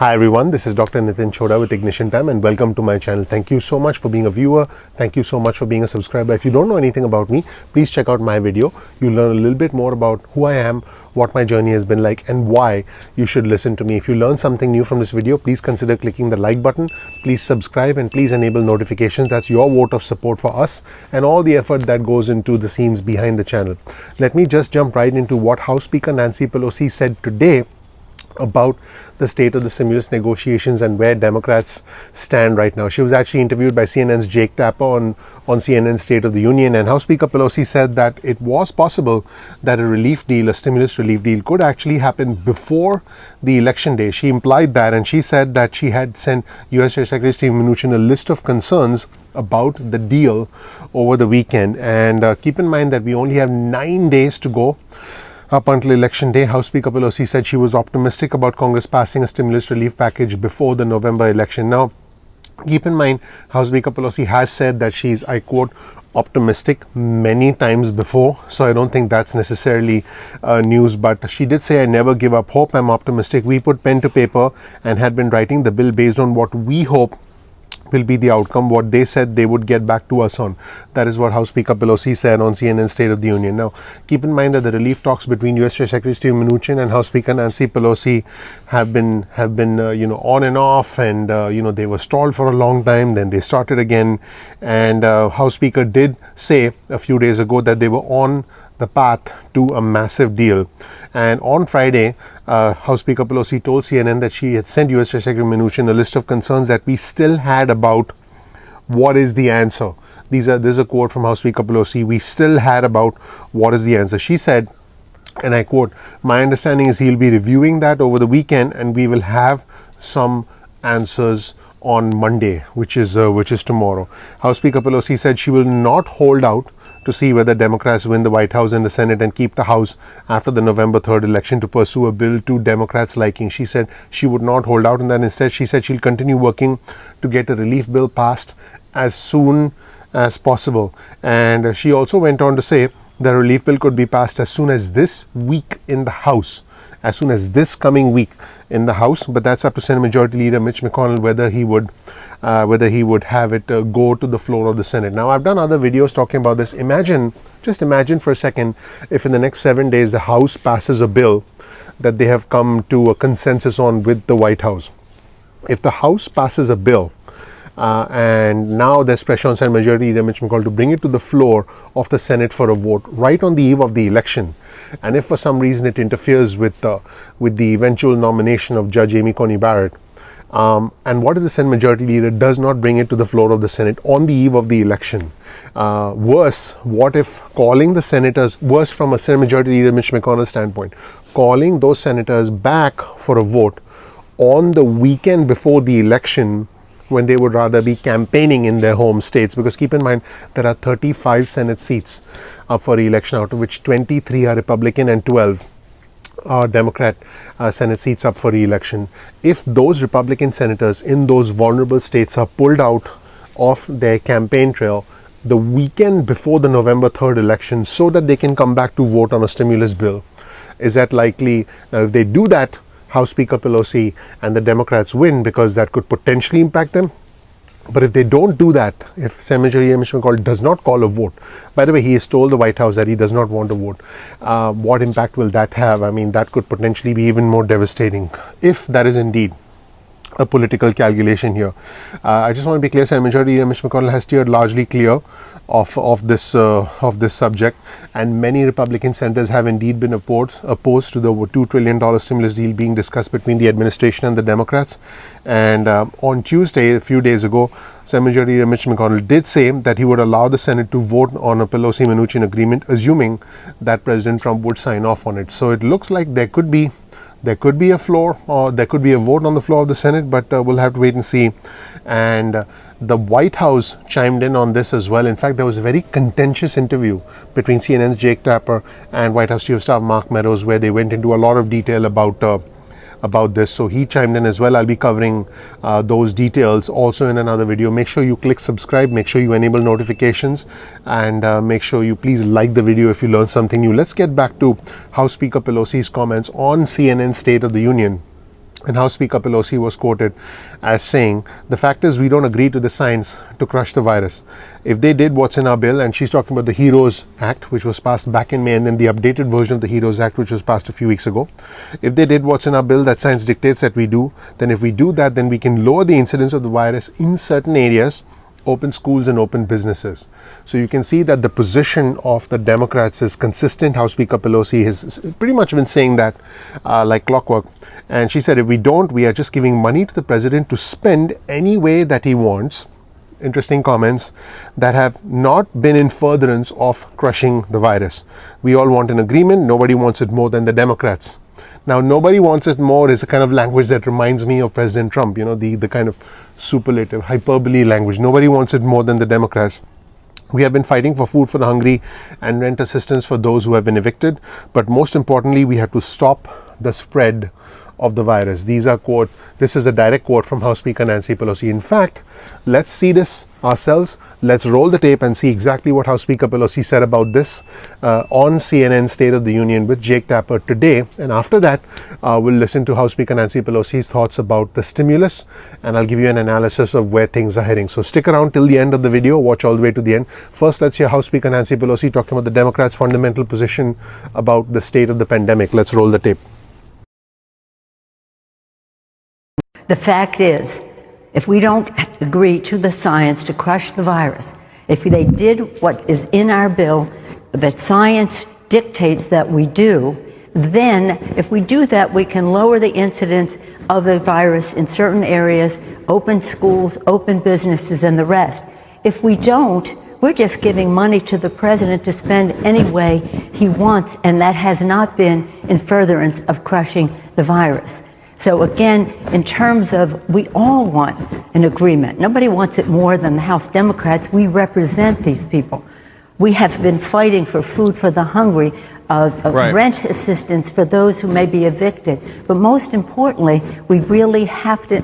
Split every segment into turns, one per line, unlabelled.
Hi everyone, this is Dr. Chhoda with Ignition Time and welcome to my channel. Thank you so much for being a viewer. Thank you so much for being a subscriber. If you don't know anything about me, please check out my video. You'll learn a little bit more about who I am, what my journey has been like, and why you should listen to me. If you learn something new from this video, please consider clicking the like button. Please subscribe and please enable notifications. That's your vote of support for us and all the effort that goes into the scenes behind the channel. Let me just jump right into what House Speaker Nancy Pelosi said today about the state of the stimulus negotiations and where Democrats stand right now. She was actually interviewed by CNN's Jake Tapper on CNN's State of the Union, and House Speaker Pelosi said that it was possible that a stimulus relief deal could actually happen before the election day. She implied that, and she said that she had sent U.S. Secretary Steve Mnuchin a list of concerns about the deal over the weekend. And keep in mind that we only have 9 days to go up until election day. House Speaker Pelosi said she was optimistic about Congress passing a stimulus relief package before the November election. Now, keep in mind, House Speaker Pelosi has said that she's, I quote, optimistic many times before, so I don't think that's necessarily news, but she did say, I never give up hope, I'm optimistic. We put pen to paper and had been writing the bill based on what we hope will be the outcome, what they said they would get back to us on. That is what House Speaker Pelosi said on CNN's State of the Union. Now, keep in mind that the relief talks between U.S. Secretary Steve Mnuchin and House Speaker Nancy Pelosi have been on and off, and they were stalled for a long time. Then they started again, and House Speaker did say a few days ago that they were on the path to a massive deal. And on Friday, House Speaker Pelosi told CNN that she had sent U.S. Secretary Mnuchin a list of concerns that we still had about what is the answer. This is a quote from House Speaker Pelosi. We still had about what is the answer. She said, and I quote, my understanding is he'll be reviewing that over the weekend and we will have some answers on Monday, which is tomorrow. House Speaker Pelosi said she will not hold out to see whether Democrats win the White House and the Senate and keep the House after the November 3rd election to pursue a bill to Democrats' liking. She said she would not hold out, and then instead she said she'll continue working to get a relief bill passed as soon as possible. And she also went on to say the relief bill could be passed as soon as this week in the House, as soon as this coming week in the House, but that's up to Senate Majority Leader Mitch McConnell whether he would have it go to the floor of the Senate. Now, I've done other videos talking about this. Just imagine for a second if in the next 7 days the House passes a bill that they have come to a consensus on with the White House. If the House passes a bill and now there's pressure on Senate Majority Leader Mitch McConnell to bring it to the floor of the Senate for a vote right on the eve of the election, and if for some reason it interferes with the eventual nomination of Judge Amy Coney Barrett, and what if the Senate Majority Leader does not bring it to the floor of the Senate on the eve of the election? Worse, what if calling the senators, worse from a Senate Majority Leader Mitch McConnell standpoint, calling those senators back for a vote on the weekend before the election when they would rather be campaigning in their home states? Because keep in mind, there are 35 Senate seats up for re-election, out of which 23 are Republican and 12 are Democrat Senate seats up for re-election. If those Republican senators in those vulnerable states are pulled out of their campaign trail the weekend before the November 3rd election so that they can come back to vote on a stimulus bill, is that likely? Now, if they do that, House Speaker Pelosi and the Democrats win because that could potentially impact them. But if they don't do that, if Senate Majority Mitch McConnell does not call a vote, by the way, he has told the White House that he does not want a vote, what impact will that have? I mean, that could potentially be even more devastating if that is indeed a political calculation here. I just want to be clear, Senate Majority Leader Mitch McConnell has steered largely clear of this subject, and many Republican senators have indeed been opposed to the $2 trillion stimulus deal being discussed between the administration and the Democrats. And on Tuesday, a few days ago, Senate Majority Leader Mitch McConnell did say that he would allow the Senate to vote on a Pelosi-Mnuchin agreement, assuming that President Trump would sign off on it. So it looks like there could be a floor, or there could be a vote on the floor of the Senate, but we'll have to wait and see. And the White House chimed in on this as well. In fact, there was a very contentious interview between CNN's Jake Tapper and White House Chief of Staff Mark Meadows, where they went into a lot of detail about this. So he chimed in as well. I'll be covering those details also in another video. Make sure you click subscribe, make sure you enable notifications, and make sure you please like the video if you learned something new. Let's get back to House Speaker Pelosi's comments on CNN's State of the Union. And House Speaker Pelosi was quoted as saying, the fact is we don't agree to the science to crush the virus. If they did what's in our bill, and she's talking about the HEROES Act, which was passed back in May, and then the updated version of the HEROES Act, which was passed a few weeks ago. If they did what's in our bill that science dictates that we do, then if we do that, then we can lower the incidence of the virus in certain areas, open schools and open businesses. So you can see that the position of the Democrats is consistent. House Speaker Pelosi has pretty much been saying that like clockwork. And she said, if we don't, we are just giving money to the president to spend any way that he wants. Interesting comments that have not been in furtherance of crushing the virus. We all want an agreement. Nobody wants it more than the Democrats. Now, nobody wants it more is a kind of language that reminds me of President Trump, you know, the kind of superlative, hyperbole language. Nobody wants it more than the Democrats. We have been fighting for food for the hungry and rent assistance for those who have been evicted. But most importantly, we have to stop the spread of the virus. These are quote, this is a direct quote from House Speaker Nancy Pelosi. In fact, let's see this ourselves. Let's roll the tape and see exactly what House Speaker Pelosi said about this on CNN State of the Union with Jake Tapper today. And after that, we'll listen to House Speaker Nancy Pelosi's thoughts about the stimulus, and I'll give you an analysis of where things are heading. So stick around till the end of the video. Watch all the way to the end. First, let's hear House Speaker Nancy Pelosi talking about the Democrats' fundamental position about the state of the pandemic. Let's roll the tape.
The fact is, if we don't agree to the science to crush the virus, if they did what is in our bill that science dictates that we do, then if we do that, we can lower the incidence of the virus in certain areas, open schools, open businesses, and the rest. If we don't, we're just giving money to the president to spend any way he wants, and that has not been in furtherance of crushing the virus. So again, in terms of, we all want an agreement. Nobody wants it more than the House Democrats. We represent these people. We have been fighting for food for the hungry, rent assistance for those who may be evicted. But most importantly, we really have to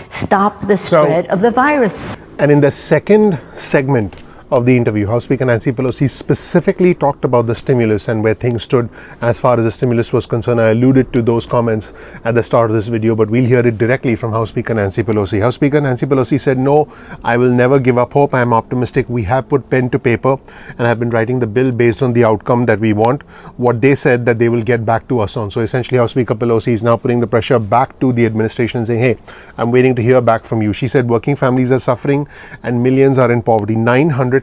stop the spread of the virus.
And in the second segment of the interview, House Speaker Nancy Pelosi specifically talked about the stimulus and where things stood as far as the stimulus was concerned. I alluded to those comments at the start of this video, but we'll hear it directly from House Speaker Nancy Pelosi. House Speaker Nancy Pelosi said, no, I will never give up hope. I am optimistic. We have put pen to paper and have been writing the bill based on the outcome that we want, what they said that they will get back to us on. So essentially, House Speaker Pelosi is now putting the pressure back to the administration and saying, hey, I'm waiting to hear back from you. She said working families are suffering and millions are in poverty. 900,000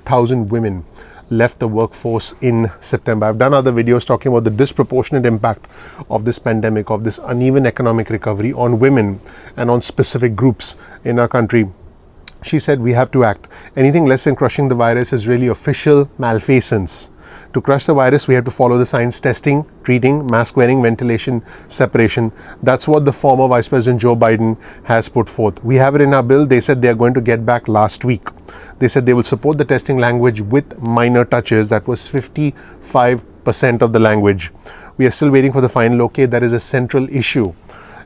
women left the workforce in September. I've done other videos talking about the disproportionate impact of this pandemic, of this uneven economic recovery on women and on specific groups in our country. She said we have to act. Anything less than crushing the virus is really official malfeasance. To crush the virus, we have to follow the science: testing, treating, mask wearing, ventilation, separation. That's what the former Vice President Joe Biden has put forth. We have it in our bill. They said they are going to get back last week. They said they will support the testing language with minor touches. That was 55% of the language. We are still waiting for the final okay. That is a central issue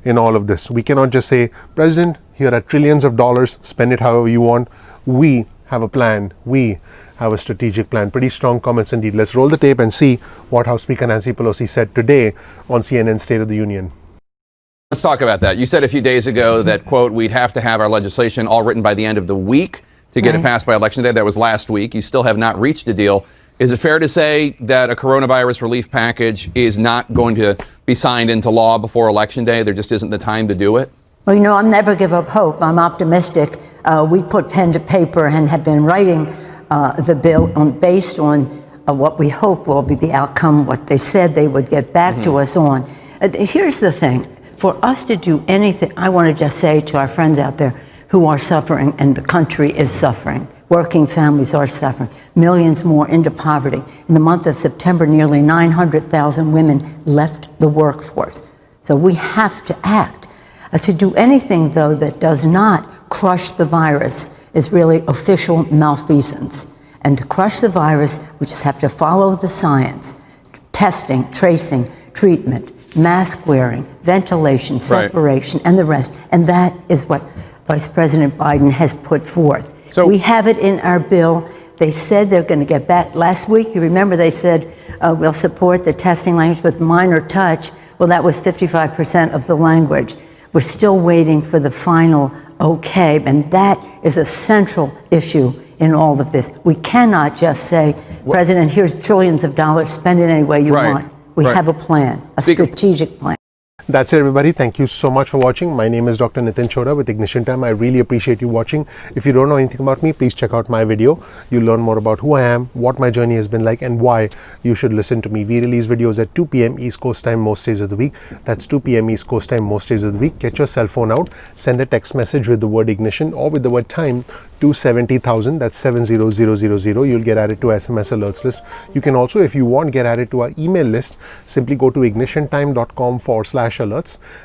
in all of this. We cannot just say, President, here are trillions of dollars, spend it however you want. We have a plan. We have a strategic plan. Pretty strong comments indeed. Let's roll the tape and see what House Speaker Nancy Pelosi said today on CNN State of the Union.
Let's talk about that. You said a few days ago that, quote, we'd have to have our legislation all written by the end of the week to get it passed by Election Day. That was last week. You still have not reached a deal. Is it fair to say that a coronavirus relief package is not going to be signed into law before Election Day? There just isn't the time to do it?
Well, you know, I'll never give up hope. I'm optimistic. We put pen to paper and have been writing the bill based on what we hope will be the outcome, what they said they would get back to us on. Here's the thing. For us to do anything, I want to just say to our friends out there who are suffering, and the country is suffering. Working families are suffering. Millions more into poverty. In the month of September, nearly 900,000 women left the workforce. So we have to act. To do anything, though, that does not crush the virus is really official malfeasance. And to crush the virus, we just have to follow the science. Testing, tracing, treatment, mask wearing, ventilation, separation, and the rest. And that is what Vice President Biden has put forth. So we have it in our bill. They said they're going to get back. Last week, you remember they said we'll support the testing language with minor touch. Well, that was 55% of the language. We're still waiting for the final okay, and that is a central issue in all of this. We cannot just say, President, here's trillions of dollars, spend it any way you want. We have a plan, a strategic plan.
That's it, everybody. Thank you so much for watching. My name is Dr. Nitin Chhoda with Ignition Time. I really appreciate you watching. If you don't know anything about me, please check out my video. You'll learn more about who I am, what my journey has been like, and why you should listen to me. We release videos at 2 p.m. East Coast time most days of the week. That's 2 p.m. East Coast time most days of the week. Get your cell phone out, send a text message with the word ignition or with the word time to 70,000. That's 70000. You'll get added to SMS alerts list. You can also, if you want, get added to our email list. Simply go to ignitiontime.com/alerts.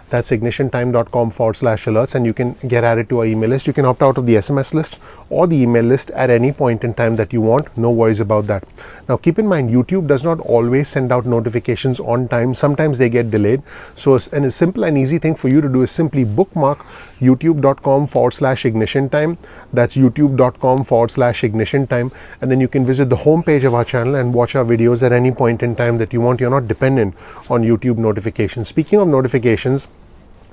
That's ignitiontime.com/alerts, and you can get added to our email list. You can opt out of the SMS list or the email list at any point in time that you want. No worries about that. Now, keep in mind, YouTube does not always send out notifications on time. Sometimes they get delayed. So, a simple and easy thing for you to do is simply bookmark youtube.com/ignition time. That's youtube.com/ignition time, and then you can visit the home page of our channel and watch our videos at any point in time that you want. You're not dependent on YouTube notifications. Speaking of notifications,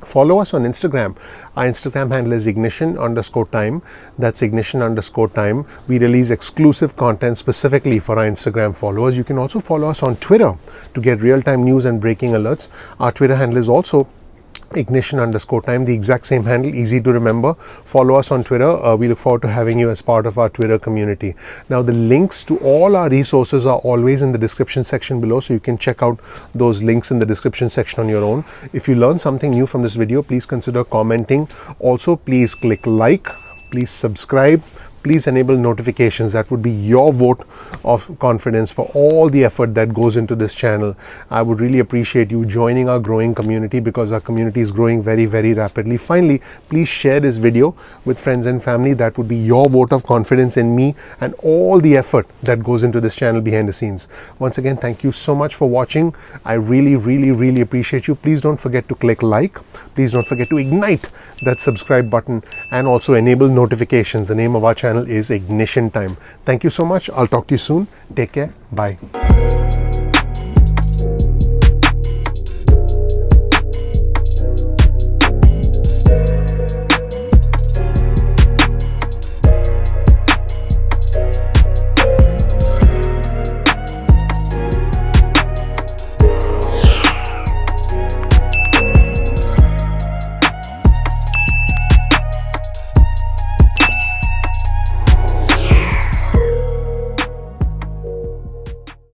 follow us on Instagram. Our Instagram handle is ignition_time. That's ignition_time. We release exclusive content specifically for our Instagram followers. You can also follow us on Twitter to get real-time news and breaking alerts. Our Twitter handle is also ignition_time, the exact same handle, easy to remember. Follow us on Twitter. We look forward to having you as part of our Twitter community. Now, the links to all our resources are always in the description section below, so you can check out those links in the description section on your own. If you learn something new from this video, please consider commenting. Also, please click like, please subscribe, please enable notifications. That would be your vote of confidence for all the effort that goes into this channel. I would really appreciate you joining our growing community, because our community is growing very, very rapidly. Finally, please share this video with friends and family. That would be your vote of confidence in me and all the effort that goes into this channel behind the scenes. Once again, thank you so much for watching. I really, really, really appreciate you. Please don't forget to click like. Please don't forget to ignite that subscribe button and also enable notifications. The name of our channel is Ignition Time. Thank you so much. I'll talk to you soon. Take care. Bye.